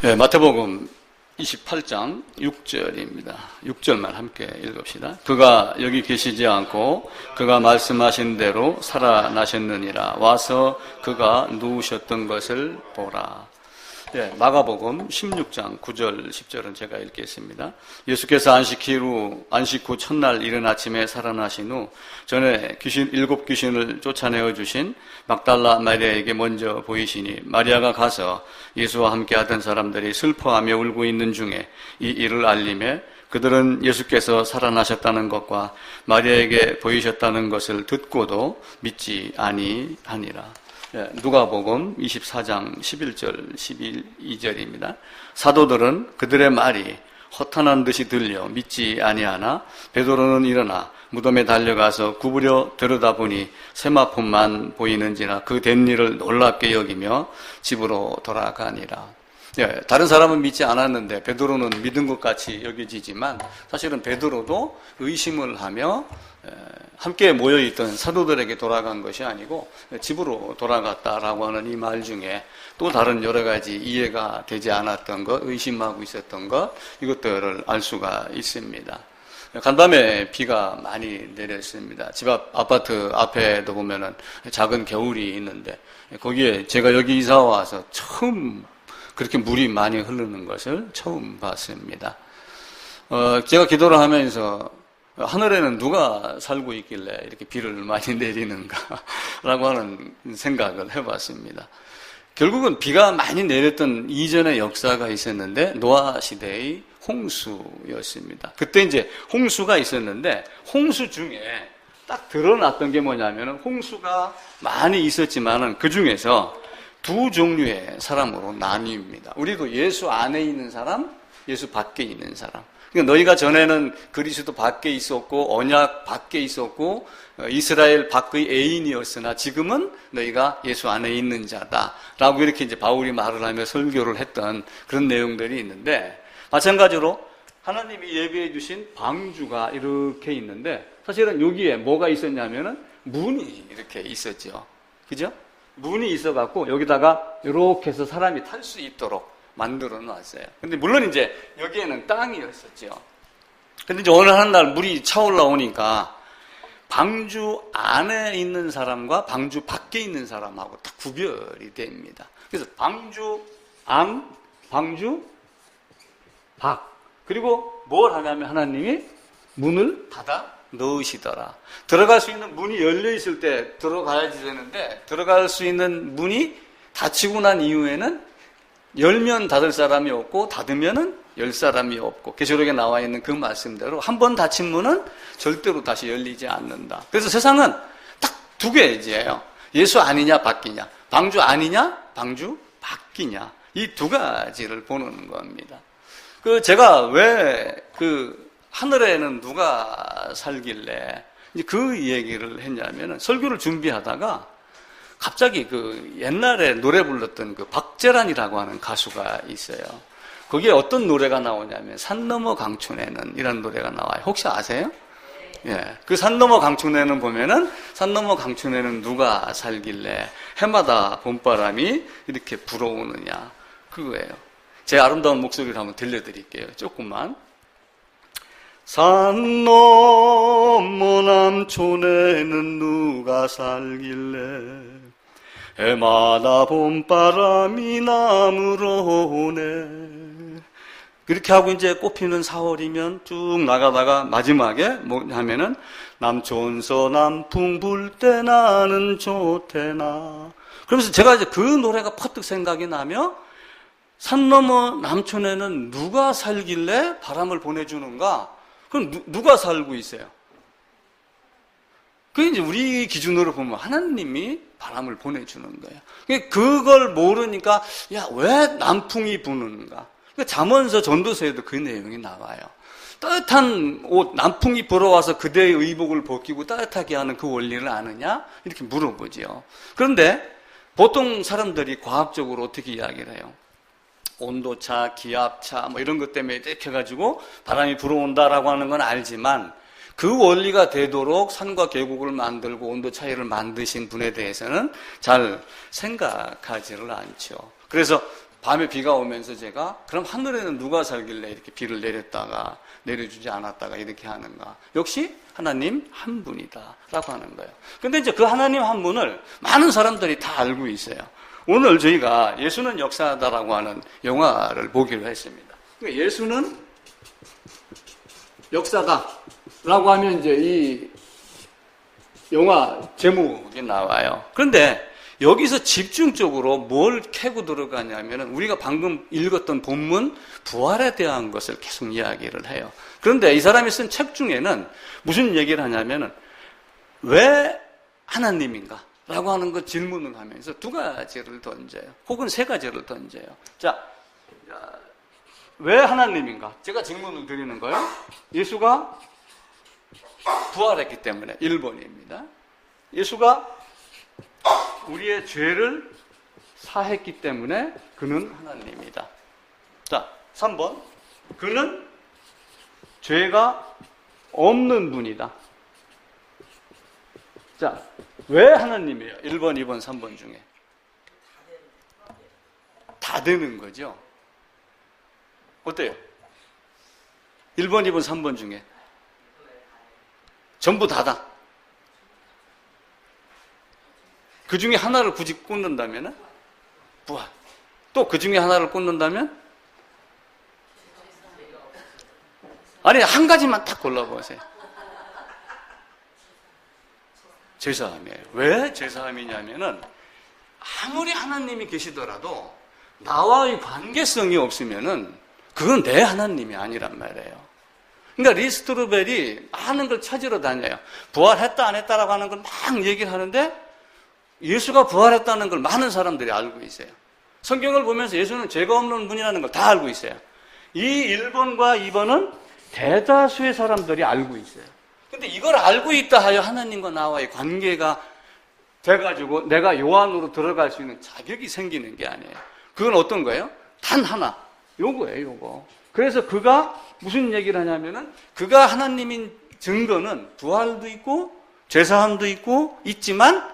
네, 마태복음 28장 6절입니다. 6절만 함께 읽읍시다. 그가 여기 계시지 않고 그가 말씀하신 대로 살아나셨느니라. 와서 그가 누우셨던 것을 보라. 네, 마가복음 16장 9절 10절은 제가 읽겠습니다. 예수께서 안식 후 첫날 이른 아침에 살아나신 후 전에 일곱 귀신을 쫓아내어 주신 막달라 마리아에게 먼저 보이시니 마리아가 가서 예수와 함께 하던 사람들이 슬퍼하며 울고 있는 중에 이 일을 알림해 그들은 예수께서 살아나셨다는 것과 마리아에게 보이셨다는 것을 듣고도 믿지 아니하니라. 누가복음 24장 11절 12절입니다. 사도들은 그들의 말이 허탄한 듯이 들려 믿지 아니하나 베드로는 일어나 무덤에 달려가서 구부려 들여다보니 세마포만 보이는지라 그 된 일을 놀랍게 여기며 집으로 돌아가니라. 다른 사람은 믿지 않았는데 베드로는 믿은 것 같이 여겨지지만 사실은 베드로도 의심을 하며 함께 모여있던 사도들에게 돌아간 것이 아니고 집으로 돌아갔다라고 하는 이 말 중에 또 다른 여러 가지 이해가 되지 않았던 것, 의심하고 있었던 것, 이것들을 알 수가 있습니다. 간밤에 비가 많이 내렸습니다. 집 앞 아파트 앞에도 보면은 작은 겨울이 있는데 거기에 제가 여기 이사 와서 처음 그렇게 물이 많이 흐르는 것을 처음 봤습니다. 제가 기도를 하면서 하늘에는 누가 살고 있길래 이렇게 비를 많이 내리는가라고 하는 생각을 해봤습니다. 결국은 비가 많이 내렸던 이전의 역사가 있었는데 노아 시대의 홍수였습니다. 그때 이제 홍수가 있었는데 홍수 중에 딱 드러났던 게 뭐냐면은 홍수가 많이 있었지만은 그 중에서 두 종류의 사람으로 나뉩니다. 우리도 예수 안에 있는 사람, 예수 밖에 있는 사람. 그러니까 너희가 전에는 그리스도 밖에 있었고 언약 밖에 있었고 이스라엘 밖의 애인이었으나 지금은 너희가 예수 안에 있는 자다라고 이렇게 이제 바울이 말을 하며 설교를 했던 그런 내용들이 있는데 마찬가지로 하나님이 예비해 주신 방주가 이렇게 있는데 사실은 여기에 뭐가 있었냐면은 문이 이렇게 있었죠. 그죠? 문이 있어갖고 여기다가 이렇게 해서 사람이 탈 수 있도록 만들어 놨어요. 근데 물론 이제 여기에는 땅이었었죠. 근데 이제 어느 날 물이 차올라오니까 방주 안에 있는 사람과 방주 밖에 있는 사람하고 딱 구별이 됩니다. 그래서 방주 안, 방주 밖. 그리고 뭘 하냐면 하나님이 문을 닫아 넣으시더라. 들어갈 수 있는 문이 열려 있을 때 들어가야지 되는데 들어갈 수 있는 문이 닫히고 난 이후에는 열면 닫을 사람이 없고 닫으면은 열 사람이 없고 계시록에 나와 있는 그 말씀대로 한 번 닫힌 문은 절대로 다시 열리지 않는다. 그래서 세상은 딱 두 개지예요. 예수 아니냐 밖이냐, 방주 아니냐 방주 밖이냐, 이 두 가지를 보는 겁니다. 제가 왜 하늘에는 누가 살길래 이제 그 얘기를 했냐면은 설교를 준비하다가 갑자기 옛날에 노래 불렀던 박재란이라고 하는 가수가 있어요. 거기에 어떤 노래가 나오냐면 산 너머 강촌에는 이런 노래가 나와요. 혹시 아세요? 예. 그 산 너머 강촌에는 보면은 산 너머 강촌에는 누가 살길래 해마다 봄바람이 이렇게 불어오느냐. 그거예요. 제 아름다운 목소리를 한번 들려드릴게요. 조금만. 산 너머 남촌에는 누가 살길래 해마다 봄바람이 남으러 오네. 그렇게 하고 이제 꽃피는 4월이면 쭉 나가다가 마지막에 뭐 하면은 남촌서 남풍 불 때 나는 좋대나. 그러면서 제가 이제 그 노래가 퍼뜩 생각이 나며 산 너머 남촌에는 누가 살길래 바람을 보내주는가? 그럼 누가 살고 있어요? 그게 이제 우리 기준으로 보면 하나님이 바람을 보내주는 거예요. 그걸 모르니까, 야, 왜 남풍이 부는가? 잠언서 전도서에도 그 내용이 나와요. 따뜻한 옷, 남풍이 불어와서 그대의 의복을 벗기고 따뜻하게 하는 그 원리를 아느냐? 이렇게 물어보죠. 그런데 보통 사람들이 과학적으로 어떻게 이야기를 해요? 온도차, 기압차, 뭐 이런 것 때문에 이렇게 해가지고 바람이 불어온다라고 하는 건 알지만 그 원리가 되도록 산과 계곡을 만들고 온도 차이를 만드신 분에 대해서는 잘 생각하지를 않죠. 그래서 밤에 비가 오면서 제가 그럼 하늘에는 누가 살길래 이렇게 비를 내렸다가 내려주지 않았다가 이렇게 하는가? 역시 하나님 한 분이다 라고 하는 거예요. 근데 이제 그 하나님 한 분을 많은 사람들이 다 알고 있어요. 오늘 저희가 예수는 역사다라고 하는 영화를 보기로 했습니다. 그러니까 예수는 역사다라고 하면 이제 이 영화 제목이 나와요. 그런데 여기서 집중적으로 뭘 캐고 들어가냐면은 우리가 방금 읽었던 본문 부활에 대한 것을 계속 이야기를 해요. 그런데 이 사람이 쓴 책 중에는 무슨 얘기를 하냐면은 왜 하나님인가? 라고 하는 것 질문을 하면서 두 가지를 던져요. 혹은 세 가지를 던져요. 자, 왜 하나님인가? 제가 질문을 드리는 거예요. 예수가 부활했기 때문에 1번입니다. 예수가 우리의 죄를 사했기 때문에 그는 하나님이다. 자, 3번. 그는 죄가 없는 분이다. 자, 왜 하나님이에요? 1번, 2번, 3번 중에. 다 되는 거죠. 어때요? 1번, 2번, 3번 중에. 전부 다다. 그 중에 하나를 굳이 꽂는다면 부활. 또 그 중에 하나를 꽂는다면? 아니, 한 가지만 딱 골라보세요. 제사함이에요. 왜 제사함이냐면은 아무리 하나님이 계시더라도 나와의 관계성이 없으면은 그건 내 하나님이 아니란 말이에요. 그러니까 리스트루벨이 많은 걸 찾으러 다녀요. 부활했다 안 했다라고 하는 걸 막 얘기를 하는데 예수가 부활했다는 걸 많은 사람들이 알고 있어요. 성경을 보면서 예수는 죄가 없는 분이라는 걸 다 알고 있어요. 이 1번과 2번은 대다수의 사람들이 알고 있어요. 근데 이걸 알고 있다 하여 하나님과 나와의 관계가 돼가지고 내가 요 안으로 들어갈 수 있는 자격이 생기는 게 아니에요. 그건 어떤 거예요? 단 하나. 요거예요, 요거. 그래서 그가 무슨 얘기를 하냐면은 그가 하나님인 증거는 부활도 있고 죄사함도 있고 있지만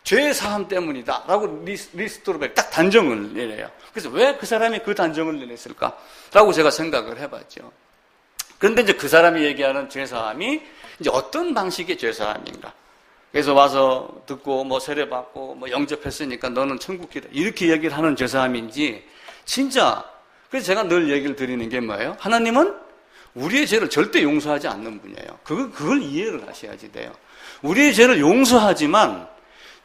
죄사함 때문이다 라고 리스트루벨 딱 단정을 내려요. 그래서 왜 그 사람이 그 단정을 내렸을까? 라고 제가 생각을 해봤죠. 그런데 이제 그 사람이 얘기하는 죄사함이 이제 어떤 방식의 죄사함인가? 그래서 와서 듣고 뭐 세례받고 뭐 영접했으니까 너는 천국이다 이렇게 얘기를 하는 죄사함인지 진짜 그래서 제가 늘 얘기를 드리는 게 뭐예요? 하나님은 우리의 죄를 절대 용서하지 않는 분이에요. 그걸 이해를 하셔야지 돼요. 우리의 죄를 용서하지만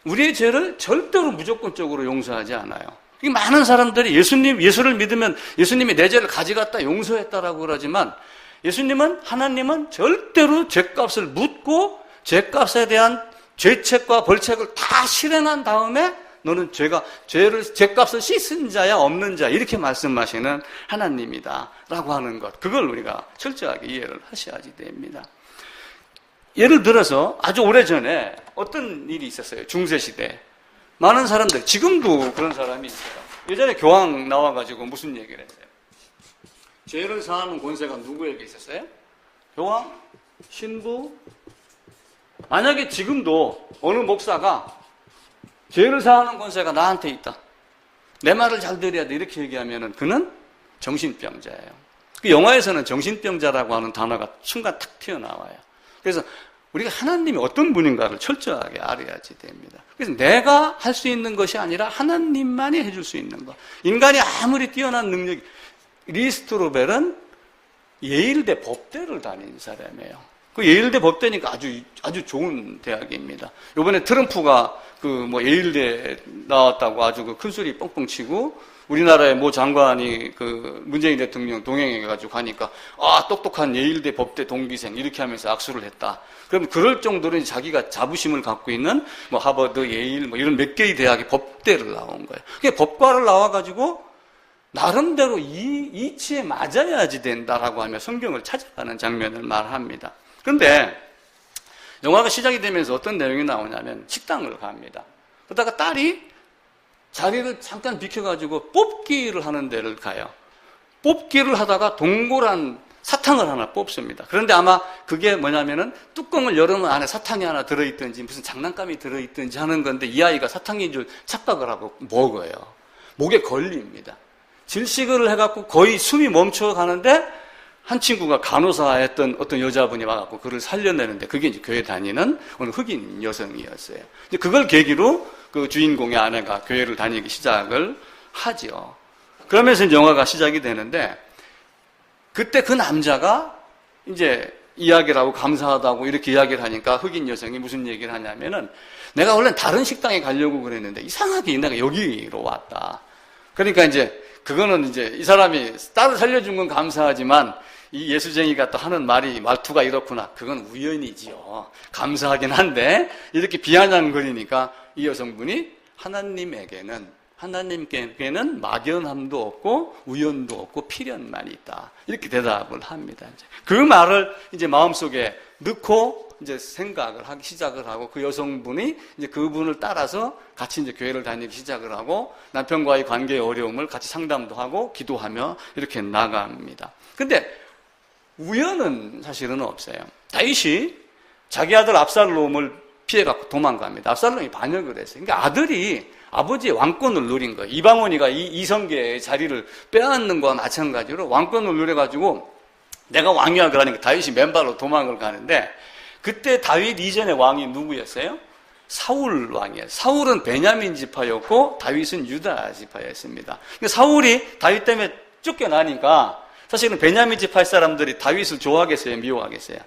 우리의 죄를 절대로 무조건적으로 용서하지 않아요. 많은 사람들이 예수를 믿으면 예수님이 내 죄를 가져갔다 용서했다라고 그러지만 예수님은 하나님은 절대로 죄값을 묻고 죄값에 대한 죄책과 벌책을 다 실행한 다음에 너는 죄값을 씻은 자야 없는 자 이렇게 말씀하시는 하나님이다 라고 하는 것 그걸 우리가 철저하게 이해를 하셔야지 됩니다. 예를 들어서 아주 오래전에 어떤 일이 있었어요. 중세시대 많은 사람들 지금도 그런 사람이 있어요. 예전에 교황 나와가지고 무슨 얘기를 했어요? 죄를 사하는 권세가 누구에게 있었어요? 교황, 신부. 만약에 지금도 어느 목사가 죄를 사하는 권세가 나한테 있다. 내 말을 잘 들어야 돼. 이렇게 얘기하면은 그는 정신병자예요. 그 영화에서는 정신병자라고 하는 단어가 순간 탁 튀어나와요. 그래서 우리가 하나님이 어떤 분인가를 철저하게 알아야지 됩니다. 그래서 내가 할 수 있는 것이 아니라 하나님만이 해줄 수 있는 것. 인간이 아무리 뛰어난 능력이 리스트루벨은 예일대 법대를 다닌 사람이에요. 그 예일대 법대니까 아주 좋은 대학입니다. 이번에 트럼프가 예일대 나왔다고 아주 큰 소리 뻥뻥 치고 우리나라의 모 장관이 문재인 대통령 동행해가지고 가니까 똑똑한 예일대 법대 동기생 이렇게 하면서 악수를 했다. 그럼 그럴 정도로 자기가 자부심을 갖고 있는 하버드, 예일 이런 몇 개의 대학의 법대를 나온 거예요. 그게 법과를 나와가지고 나름대로 이치에 맞아야지 된다라고 하며 성경을 찾아가는 장면을 말합니다. 그런데 영화가 시작이 되면서 어떤 내용이 나오냐면 식당을 갑니다. 그러다가 딸이 자리를 잠깐 비켜가지고 뽑기를 하는 데를 가요. 뽑기를 하다가 동그란 사탕을 하나 뽑습니다. 그런데 아마 그게 뭐냐면은 뚜껑을 열으면 안에 사탕이 하나 들어있든지 무슨 장난감이 들어있든지 하는 건데 이 아이가 사탕인 줄 착각을 하고 먹어요. 목에 걸립니다. 질식을 해갖고 거의 숨이 멈춰가는데 한 친구가 간호사였던 어떤 여자분이 와갖고 그를 살려내는데 그게 이제 교회 다니는 어느 흑인 여성이었어요. 이제 그걸 계기로 그 주인공의 아내가 교회를 다니기 시작을 하죠. 그러면서 이제 영화가 시작이 되는데 그때 그 남자가 이제 이야기를 하고 감사하다고 이렇게 이야기를 하니까 흑인 여성이 무슨 얘기를 하냐면은 내가 원래 다른 식당에 가려고 그랬는데 이상하게 내가 여기로 왔다. 그러니까 이제 그거는 이제 이 사람이 딸을 살려준 건 감사하지만 이 예수쟁이가 또 하는 말투가 이렇구나. 그건 우연이지요. 감사하긴 한데 이렇게 비아냥거리니까 이 여성분이 하나님께는 막연함도 없고 우연도 없고 필연만 있다. 이렇게 대답을 합니다. 그 말을 이제 마음속에 넣고 이제 생각을 하기 시작을 하고 그 여성분이 이제 그분을 따라서 같이 이제 교회를 다니기 시작을 하고 남편과의 관계의 어려움을 같이 상담도 하고 기도하며 이렇게 나갑니다. 근데 우연은 사실은 없어요. 다윗이 자기 아들 압살롬을 피해갖고 도망갑니다. 압살롬이 반역을 했어요. 그러니까 아들이 아버지의 왕권을 누린 거예요. 이방원이가 이성계의 자리를 빼앗는 거와 마찬가지로 왕권을 누려가지고 내가 왕이야 그러니까 다윗이 맨발로 도망을 가는데 그때 다윗 이전의 왕이 누구였어요? 사울 왕이에요. 사울은 베냐민 지파였고 다윗은 유다 지파였습니다. 그러니까 사울이 다윗 때문에 쫓겨나니까 사실은 베냐민 지파 사람들이 다윗을 좋아하겠어요? 미워하겠어요?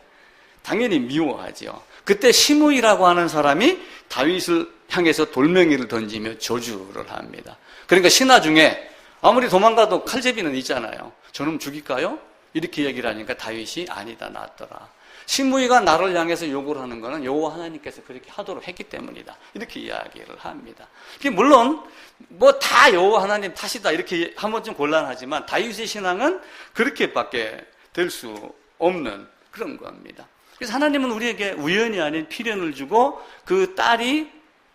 당연히 미워하죠. 그때 시므이라고 하는 사람이 다윗을 향해서 돌멩이를 던지며 저주를 합니다. 그러니까 신하 중에 아무리 도망가도 칼제비는 있잖아요. 저놈 죽일까요? 이렇게 얘기를 하니까 다윗이 아니다 낫더라. 시므이가 나를 향해서 욕을 하는 것은 여호와 하나님께서 그렇게 하도록 했기 때문이다. 이렇게 이야기를 합니다. 물론 뭐 다 여호와 하나님 탓이다 이렇게 하면 좀 곤란하지만 다윗의 신앙은 그렇게밖에 될 수 없는 그런 겁니다. 그래서 하나님은 우리에게 우연이 아닌 필연을 주고 그 딸이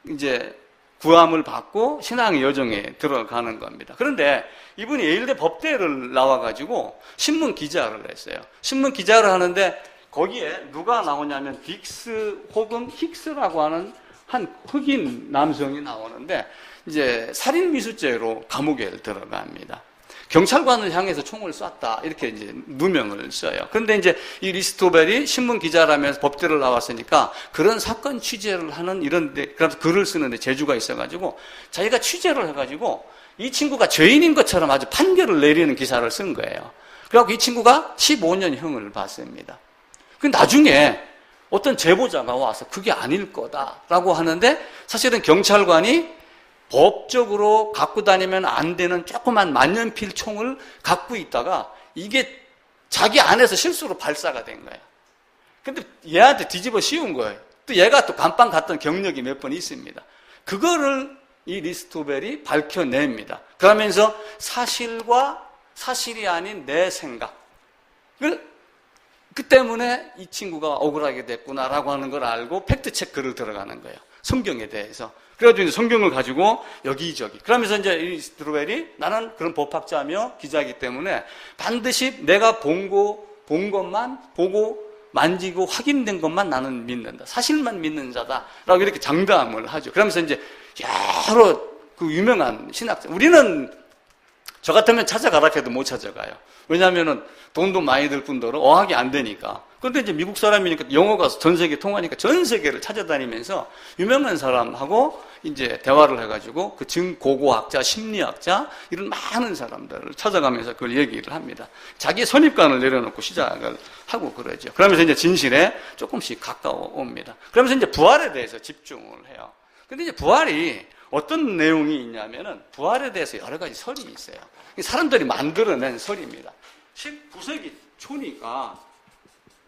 이제 구함을 받고 신앙의 여정에 들어가는 겁니다. 그런데 이분이 예일대 법대를 나와가지고 신문 기자를 했어요. 신문 기자를 하는데 거기에 누가 나오냐면 빅스 혹은 힉스라고 하는 한 흑인 남성이 나오는데 이제 살인 미수죄로 감옥에 들어갑니다. 경찰관을 향해서 총을 쐈다 이렇게 이제 누명을 써요. 그런데 이제 이 리스토벨이 신문 기자라면서 법대를 나왔으니까 그런 사건 취재를 하는 이런데 그래서 글을 쓰는데 재주가 있어가지고 자기가 취재를 해가지고 이 친구가 죄인인 것처럼 아주 판결을 내리는 기사를 쓴 거예요. 그래갖고 이 친구가 15년형을 받습니다. 그 나중에 어떤 제보자가 와서 그게 아닐 거다라고 하는데 사실은 경찰관이 법적으로 갖고 다니면 안 되는 조그만 만년필 총을 갖고 있다가 이게 자기 안에서 실수로 발사가 된 거예요. 근데 얘한테 뒤집어 씌운 거예요. 또 얘가 또 감방 갔던 경력이 몇 번 있습니다. 그거를 이 리스토벨이 밝혀냅니다. 그러면서 사실과 사실이 아닌 내 생각. 그 때문에 이 친구가 억울하게 됐구나라고 하는 걸 알고 팩트체크를 들어가는 거예요. 성경에 대해서. 그래가지고 이제 성경을 가지고 여기저기. 그러면서 이제 이 리스토벨이 나는 그런 법학자며 기자이기 때문에 반드시 내가 본 것만 보고 만지고 확인된 것만 나는 믿는다. 사실만 믿는 자다라고 이렇게 장담을 하죠. 그러면서 이제 여러 그 유명한 신학자. 우리는 저 같으면 찾아가라 해도 못 찾아가요. 왜냐하면은 돈도 많이 들 뿐더러 어학이 안 되니까. 그런데 이제 미국 사람이니까 영어가 전 세계 통하니까 전 세계를 찾아다니면서 유명한 사람하고 이제 대화를 해가지고 그 증고고학자, 심리학자 이런 많은 사람들을 찾아가면서 그걸 얘기를 합니다. 자기의 선입관을 내려놓고 시작을 하고 그러죠. 그러면서 이제 진실에 조금씩 가까워 옵니다. 그러면서 이제 부활에 대해서 집중을 해요. 근데 이제 부활이 어떤 내용이 있냐면은 부활에 대해서 여러 가지 설이 있어요. 사람들이 만들어낸 설입니다. 19세기 초니까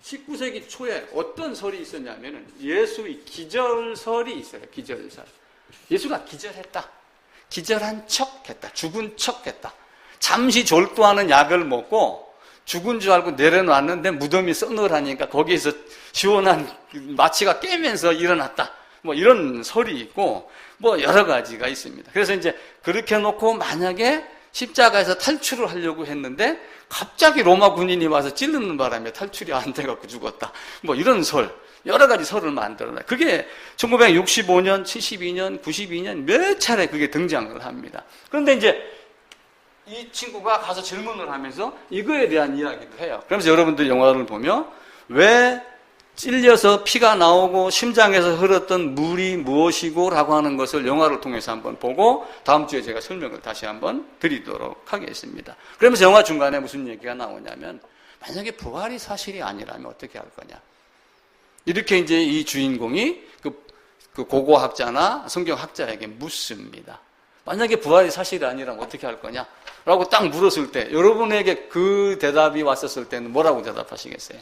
19세기 초에 어떤 설이 있었냐면은 예수의 기절설이 있어요. 기절설. 예수가 기절했다. 기절한 척 했다. 죽은 척 했다. 잠시 졸도하는 약을 먹고 죽은 줄 알고 내려놨는데 무덤이 서늘하니까 거기에서 시원한 마취가 깨면서 일어났다. 뭐 이런 설이 있고 뭐 여러 가지가 있습니다. 그래서 이제 그렇게 해놓고 만약에 십자가에서 탈출을 하려고 했는데 갑자기 로마 군인이 와서 찌르는 바람에 탈출이 안 돼갖고 죽었다. 뭐 이런 설, 여러 가지 설을 만들어놔요. 그게 1965년, 72년, 92년 몇 차례 그게 등장을 합니다. 그런데 이제 이 친구가 가서 질문을 하면서 이거에 대한 이야기도 해요. 그러면서 여러분들 영화를 보면 왜 찔려서 피가 나오고 심장에서 흘렀던 물이 무엇이고 라고 하는 것을 영화를 통해서 한번 보고 다음 주에 제가 설명을 다시 한번 드리도록 하겠습니다. 그러면서 영화 중간에 무슨 얘기가 나오냐면 만약에 부활이 사실이 아니라면 어떻게 할 거냐. 이렇게 이제 이 주인공이 그 고고학자나 성경학자에게 묻습니다. 만약에 부활이 사실이 아니라면 어떻게 할 거냐? 라고 딱 물었을 때 여러분에게 그 대답이 왔었을 때는 뭐라고 대답하시겠어요?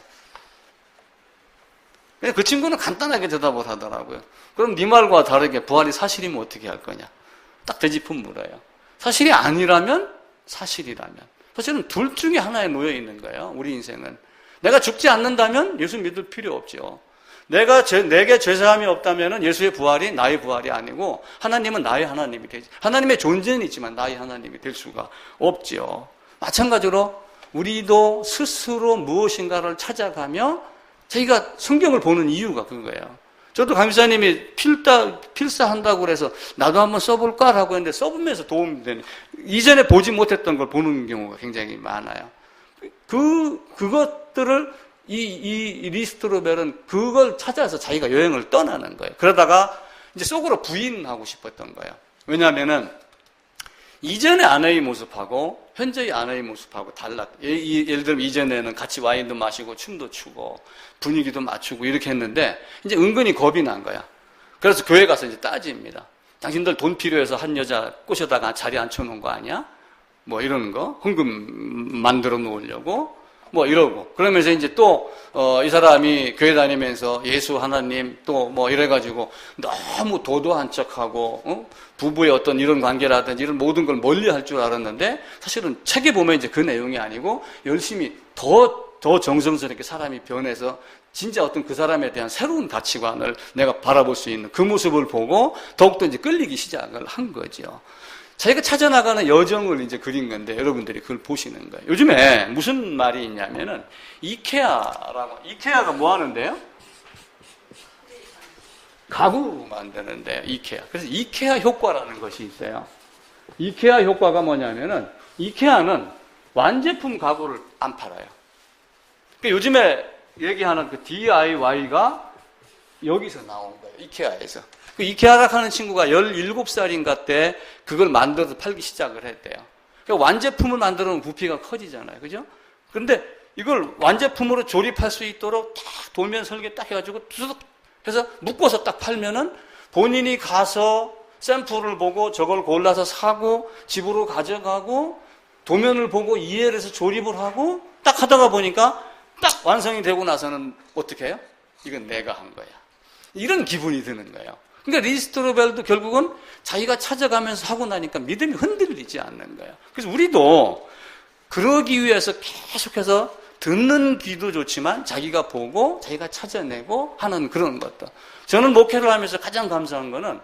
그 친구는 간단하게 대답을 하더라고요. 그럼 네 말과 다르게 부활이 사실이면 어떻게 할 거냐? 딱 되짚은 물어요. 사실이 아니라면 사실이라면. 사실은 둘 중에 하나에 놓여 있는 거예요. 우리 인생은. 내가 죽지 않는다면 예수 믿을 필요 없죠. 내게 죄사함이 없다면 예수의 부활이 나의 부활이 아니고 하나님은 나의 하나님이 되지. 하나님의 존재는 있지만 나의 하나님이 될 수가 없죠. 마찬가지로 우리도 스스로 무엇인가를 찾아가며 저희가 성경을 보는 이유가 그거예요. 저도 강사님이 필사한다고 그래서 나도 한번 써볼까라고 했는데 써보면서 도움이 되는, 이전에 보지 못했던 걸 보는 경우가 굉장히 많아요. 그것들을 이 리스트로벨은 그걸 찾아서 자기가 여행을 떠나는 거예요. 그러다가 이제 속으로 부인하고 싶었던 거예요. 왜냐하면은 이전의 아내의 모습하고 현재의 아내의 모습하고 달라. 예를 들면 이전에는 같이 와인도 마시고 춤도 추고 분위기도 맞추고 이렇게 했는데 이제 은근히 겁이 난 거야. 그래서 교회 가서 이제 따집니다. 당신들 돈 필요해서 한 여자 꼬셔다가 자리에 앉혀놓은 거 아니야? 뭐 이러는 거. 헌금 만들어 놓으려고 뭐 이러고. 그러면서 이제 또 이 사람이 교회 다니면서 예수 하나님 또 뭐 이래가지고 너무 도도한 척하고 부부의 어떤 이런 관계라든지 이런 모든 걸 멀리 할 줄 알았는데 사실은 책에 보면 이제 그 내용이 아니고 열심히 더 정성스럽게 사람이 변해서 진짜 어떤 그 사람에 대한 새로운 가치관을 내가 바라볼 수 있는 그 모습을 보고 더욱더 이제 끌리기 시작을 한 거죠. 자기가 찾아나가는 여정을 이제 그린 건데 여러분들이 그걸 보시는 거예요. 요즘에 무슨 말이 있냐면은 이케아가 뭐 하는데요? 가구 만드는데 이케아. 그래서 이케아 효과라는 것이 있어요. 이케아 효과가 뭐냐면은 이케아는 완제품 가구를 안 팔아요. 그러니까 요즘에 얘기하는 그 DIY가 여기서 나온 거예요. 이케아에서. 그 이케아라고 하는 친구가 17살인가 때 그걸 만들어서 팔기 시작을 했대요. 그러니까 완제품을 만들어 놓으면 부피가 커지잖아요. 그죠? 그런데 이걸 완제품으로 조립할 수 있도록 딱 도면 설계 딱 해가지고 뚜둑 해서 묶어서 딱 팔면은 본인이 가서 샘플을 보고 저걸 골라서 사고 집으로 가져가고 도면을 보고 이해를 해서 조립을 하고 딱 하다가 보니까 딱 완성이 되고 나서는 어떻게 해요? 이건 내가 한 거야. 이런 기분이 드는 거예요. 그러니까 리스트로벨도 결국은 자기가 찾아가면서 하고 나니까 믿음이 흔들리지 않는 거예요. 그래서 우리도 그러기 위해서 계속해서 듣는 귀도 좋지만 자기가 보고 자기가 찾아내고 하는 그런 것들. 저는 목회를 하면서 가장 감사한 거는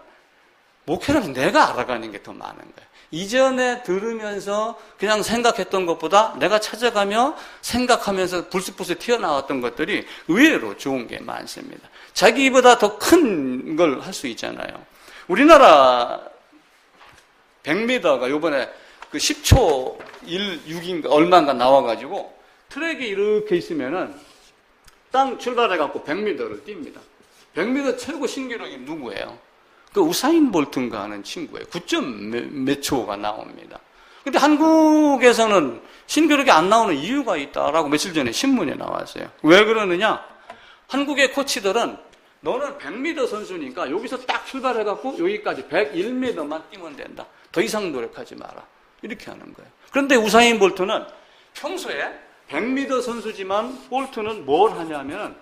목회를 내가 알아가는 게 더 많은 거예요. 이전에 들으면서 그냥 생각했던 것보다 내가 찾아가며 생각하면서 불쑥불쑥 튀어나왔던 것들이 의외로 좋은 게 많습니다. 자기보다 더 큰 걸 할 수 있잖아요. 우리나라 100m가 요번에 그 10초 6인가 얼마인가 나와가지고 트랙이 이렇게 있으면은 땅 출발해갖고 100m를 뜁니다. 100m 최고 신기록이 누구예요? 그 우사인 볼트인가 하는 친구예요. 9점 몇 초가 나옵니다. 근데 한국에서는 신기록이 안 나오는 이유가 있다라고 며칠 전에 신문에 나왔어요. 왜 그러느냐? 한국의 코치들은 너는 100m 선수니까 여기서 딱 출발해갖고 여기까지 101m만 뛰면 된다. 더 이상 노력하지 마라. 이렇게 하는 거예요. 그런데 우사인 볼트는 평소에 100m 선수지만 볼트는 뭘 하냐면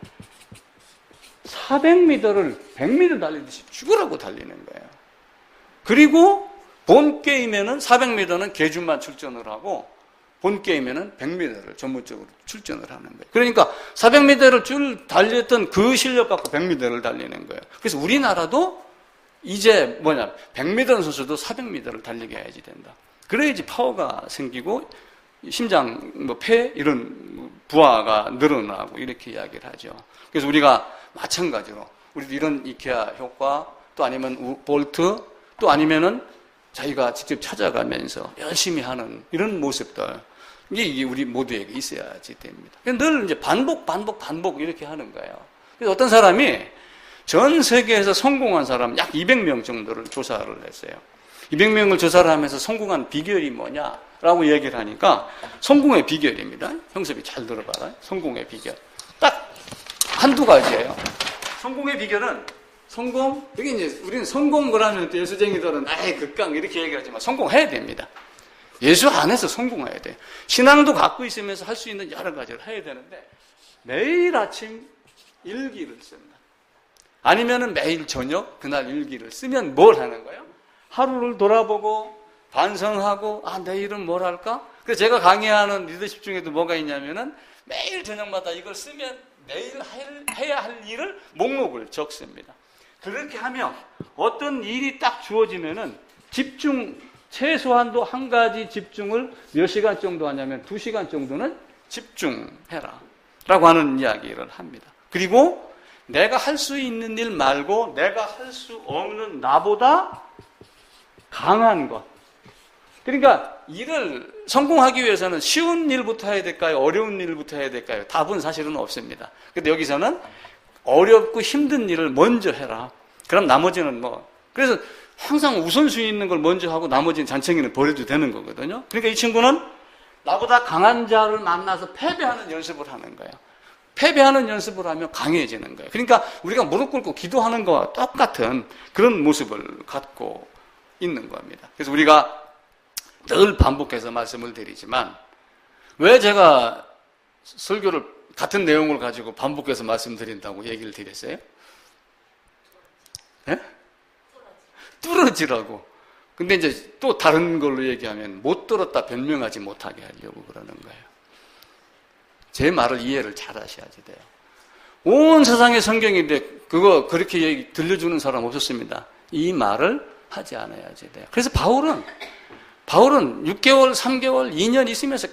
400m를 100m 달리듯이 죽으라고 달리는 거예요. 그리고 본 게임에는 400m는 계준만 출전을 하고 본 게임에는 100m를 전문적으로 출전을 하는 거예요. 그러니까 400m를 쭉 달렸던 그 실력 갖고 100m를 달리는 거예요. 그래서 우리나라도 이제 100m 선수도 400m를 달리게 해야지 된다. 그래야지 파워가 생기고 심장, 폐 이런 부하가 늘어나고 이렇게 이야기를 하죠. 그래서 우리가 마찬가지로 우리도 이런 이케아 효과 또 아니면 볼트 또 아니면은 자기가 직접 찾아가면서 열심히 하는 이런 모습들, 이게 우리 모두에게 있어야지 됩니다. 늘 이제 반복 이렇게 하는 거예요. 그래서 어떤 사람이 전 세계에서 성공한 사람 약 200명 정도를 조사를 했어요. 200명을 조사를 하면서 성공한 비결이 뭐냐라고 얘기를 하니까 성공의 비결입니다. 형섭이 잘 들어봐라. 성공의 비결. 딱 한두 가지예요. 성공의 비결은 여기 이제 우리는 성공을 하면 또 예수쟁이들은 극강 이렇게 얘기하지만 성공해야 됩니다. 예수 안에서 성공해야 돼요. 신앙도 갖고 있으면서 할 수 있는 여러 가지를 해야 되는데 매일 아침 일기를 쓴다. 아니면은 매일 저녁 그날 일기를 쓰면 뭘 하는 거예요? 하루를 돌아보고 반성하고 내일은 뭘 할까? 그래서 제가 강의하는 리더십 중에도 뭐가 있냐면은 매일 저녁마다 이걸 쓰면 매일 해야 할 일을 목록을 적습니다. 그렇게 하면 어떤 일이 딱 주어지면은 최소한도 한 가지 집중을 몇 시간 정도 하냐면 2시간 정도는 집중해라 라고 하는 이야기를 합니다. 그리고 내가 할 수 있는 일 말고 내가 할 수 없는 나보다 강한 것. 그러니까 일을 성공하기 위해서는 쉬운 일부터 해야 될까요? 어려운 일부터 해야 될까요? 답은 사실은 없습니다. 근데 여기서는 어렵고 힘든 일을 먼저 해라. 그럼 나머지는 그래서 항상 우선순위 있는 걸 먼저 하고 나머지는 잔챙이는 버려도 되는 거거든요. 그러니까 이 친구는 나보다 강한 자를 만나서 패배하는 연습을 하는 거예요. 패배하는 연습을 하면 강해지는 거예요. 그러니까 우리가 무릎 꿇고 기도하는 거와 똑같은 그런 모습을 갖고 있는 겁니다. 그래서 우리가 늘 반복해서 말씀을 드리지만 왜 제가 설교를 같은 내용을 가지고 반복해서 말씀드린다고 얘기를 드렸어요? 네? 뚫어지라고. 근데 이제 또 다른 걸로 얘기하면 못 들었다 변명하지 못하게 하려고 그러는 거예요. 제 말을 이해를 잘 하셔야지 돼요. 온 세상의 성경인데 그거 그렇게 들려주는 사람 없었습니다. 이 말을 하지 않아야지 돼요. 그래서 바울은 6개월, 3개월, 2년 있으면서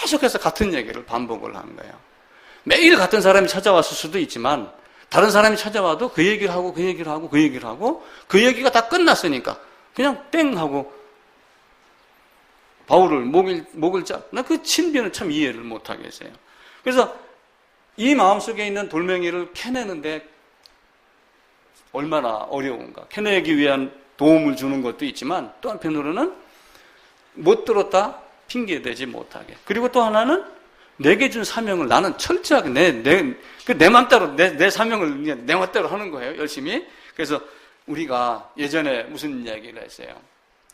계속해서 같은 얘기를 반복을 한 거예요. 매일 같은 사람이 찾아왔을 수도 있지만 다른 사람이 찾아와도 그 얘기를 하고 그 얘기를 하고 그 얘기를 하고 그 얘기가 다 끝났으니까 그냥 땡 하고 바울을 목을 나 그 친비는 참 이해를 못 하겠어요. 그래서 이 마음속에 있는 돌멩이를 캐내는데 얼마나 어려운가. 캐내기 위한 도움을 주는 것도 있지만 또 한편으로는 못 들었다 핑계대지 못하게. 그리고 또 하나는 내게 준 사명을 나는 철저하게 내 맘대로 내 사명을 내 맘대로 하는 거예요. 열심히. 그래서 우리가 예전에 무슨 이야기를 했어요.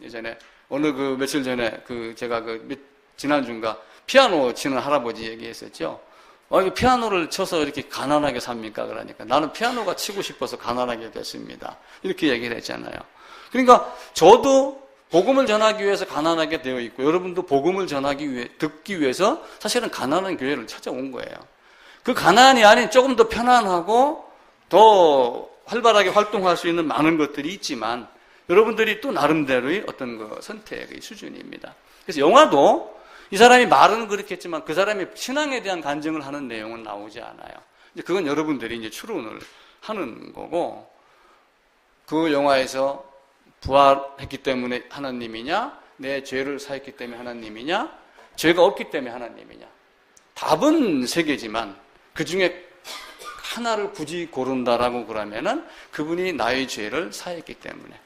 예전에 어느 며칠 전에 제가 지난주인가 피아노 치는 할아버지 얘기했었죠. 피아노를 쳐서 이렇게 가난하게 삽니까? 그러니까 나는 피아노가 치고 싶어서 가난하게 됐습니다. 이렇게 얘기를 했잖아요. 그러니까 저도 복음을 전하기 위해서 가난하게 되어 있고 여러분도 복음을 듣기 위해서 사실은 가난한 교회를 찾아온 거예요. 그 가난이 아닌 조금 더 편안하고 더 활발하게 활동할 수 있는 많은 것들이 있지만 여러분들이 또 나름대로의 어떤 선택의 수준입니다. 그래서 영화도 이 사람이 말은 그렇게 했지만 그 사람이 신앙에 대한 간증을 하는 내용은 나오지 않아요. 이제 그건 여러분들이 이제 추론을 하는 거고 그 영화에서 부활했기 때문에 하나님이냐, 내 죄를 사했기 때문에 하나님이냐, 죄가 없기 때문에 하나님이냐. 답은 세 개지만 그 중에 하나를 굳이 고른다라고 그러면은 그분이 나의 죄를 사했기 때문에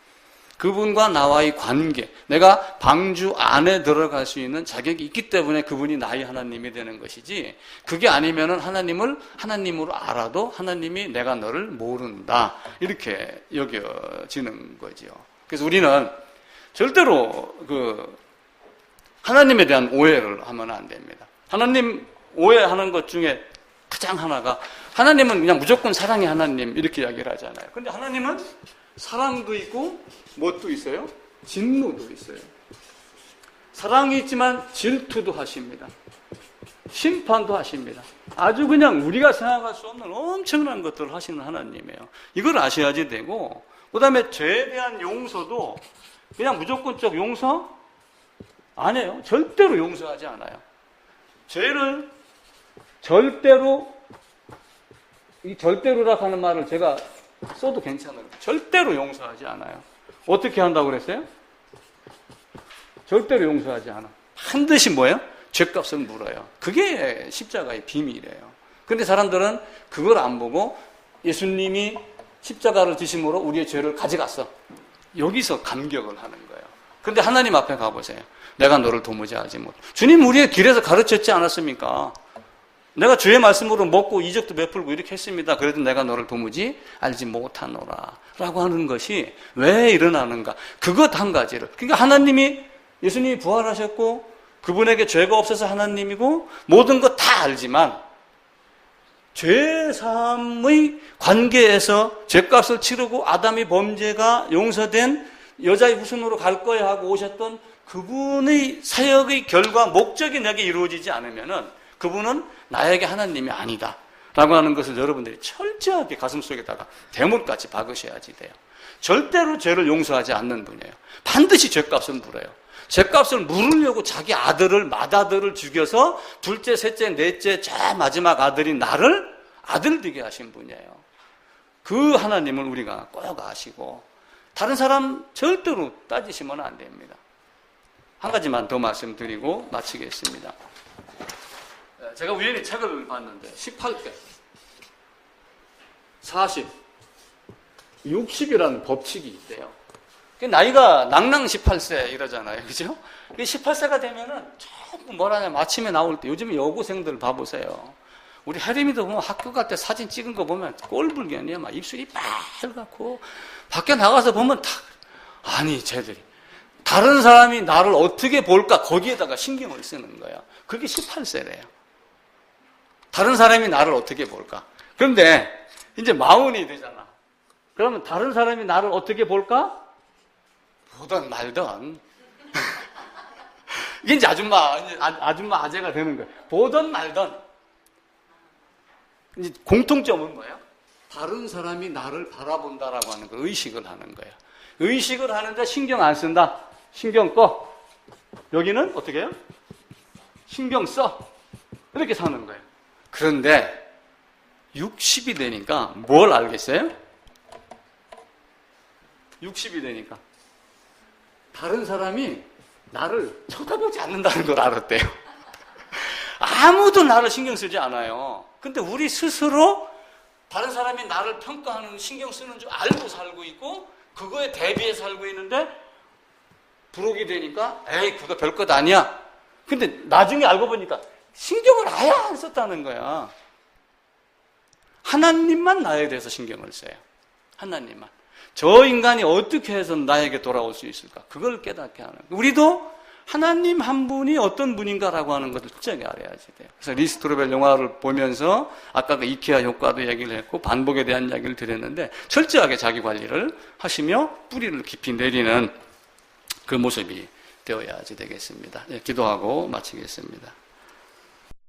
그분과 나와의 관계, 내가 방주 안에 들어갈 수 있는 자격이 있기 때문에 그분이 나의 하나님이 되는 것이지 그게 아니면은 하나님을 하나님으로 알아도 하나님이 내가 너를 모른다 이렇게 여겨지는 거죠. 그래서 우리는 절대로 하나님에 대한 오해를 하면 안 됩니다. 하나님 오해하는 것 중에 가장 하나가 하나님은 그냥 무조건 사랑의 하나님 이렇게 이야기를 하잖아요. 근데 하나님은 사랑도 있고 무엇도 있어요? 진노도 있어요. 사랑이 있지만 질투도 하십니다. 심판도 하십니다. 아주 그냥 우리가 생각할 수 없는 엄청난 것들을 하시는 하나님이에요. 이걸 아셔야지 되고 그 다음에 죄에 대한 용서도 그냥 무조건적 용서 안 해요. 절대로 용서하지 않아요. 죄를 이 절대로라고 하는 말을 제가 써도 괜찮아요. 절대로 용서하지 않아요. 어떻게 한다고 그랬어요? 절대로 용서하지 않아. 반드시 뭐예요? 죗값을 물어요. 그게 십자가의 비밀이에요. 그런데 사람들은 그걸 안 보고 예수님이 십자가를 지심으로 우리의 죄를 가져갔어. 여기서 감격을 하는 거예요. 그런데 하나님 앞에 가보세요. 내가 너를 도무지 알지 못. 주님 우리의 길에서 가르쳤지 않았습니까? 내가 주의 말씀으로 먹고 이적도 베풀고 이렇게 했습니다. 그래도 내가 너를 도무지 알지 못하노라 라고 하는 것이 왜 일어나는가? 그것 한 가지를. 그러니까 하나님이, 예수님이 부활하셨고 그분에게 죄가 없어서 하나님이고 모든 것 다 알지만 죄사함의 관계에서 죄값을 치르고 아담의 범죄가 용서된 여자의 후손으로 갈 거야 하고 오셨던 그분의 사역의 결과 목적이 내게 이루어지지 않으면은 그분은 나에게 하나님이 아니다 라고 하는 것을 여러분들이 철저하게 가슴속에다가 대못같이 박으셔야지 돼요. 절대로 죄를 용서하지 않는 분이에요. 반드시 죄값을 물어요. 죄값을 물으려고 자기 아들을, 맏아들을 죽여서 둘째, 셋째, 넷째, 저 마지막 아들인 나를 아들 되게 하신 분이에요. 그 하나님을 우리가 꼭 아시고 다른 사람 절대로 따지시면 안 됩니다. 한 가지만 더 말씀드리고 마치겠습니다. 제가 우연히 책을 봤는데 18개, 40, 60이라는 법칙이 있대요. 나이가 낭낭 18세 이러잖아요. 그죠? 18세가 되면은 조금 뭐라냐, 아침에 나올 때, 요즘에 여고생들 봐보세요. 우리 혜림이도 보면 학교 갈 때 사진 찍은 거 보면 꼴불견이야. 막 입술이 빨갛고, 밖에 나가서 보면 아니, 쟤들이. 다른 사람이 나를 어떻게 볼까? 거기에다가 신경을 쓰는 거야. 그게 18세래요. 다른 사람이 나를 어떻게 볼까? 그런데 이제 40이 되잖아. 그러면 다른 사람이 나를 어떻게 볼까? 보던 말던. 이게 이제 아줌마 아재가 되는 거예요. 보던 말던. 이제 공통점은 뭐예요? 다른 사람이 나를 바라본다라고 하는 거, 의식을 하는 거예요. 의식을 하는데 신경 안 쓴다. 신경 꺼. 여기는 어떻게 해요? 신경 써. 이렇게 사는 거예요. 그런데 60이 되니까 뭘 알겠어요? 60이 되니까 다른 사람이 나를 쳐다보지 않는다는 걸 알았대요. 아무도 나를 신경 쓰지 않아요. 근데 우리 스스로 다른 사람이 나를 평가하는, 신경 쓰는 줄 알고 살고 있고 그거에 대비해 살고 있는데 부록이 되니까 에이 그거 별것 아니야. 근데 나중에 알고 보니까 신경을 아예 안 썼다는 거야. 하나님만 나에 대해서 신경을 써요. 하나님만. 저 인간이 어떻게 해서 나에게 돌아올 수 있을까? 그걸 깨닫게 하는 거예요. 우리도 하나님 한 분이 어떤 분인가라고 하는 것을 철저하게 알아야지 돼요. 그래서 리스트로벨 영화를 보면서 아까 그 이케아 효과도 얘기를 했고 반복에 대한 이야기를 드렸는데 철저하게 자기 관리를 하시며 뿌리를 깊이 내리는 그 모습이 되어야지 되겠습니다. 예, 기도하고 마치겠습니다.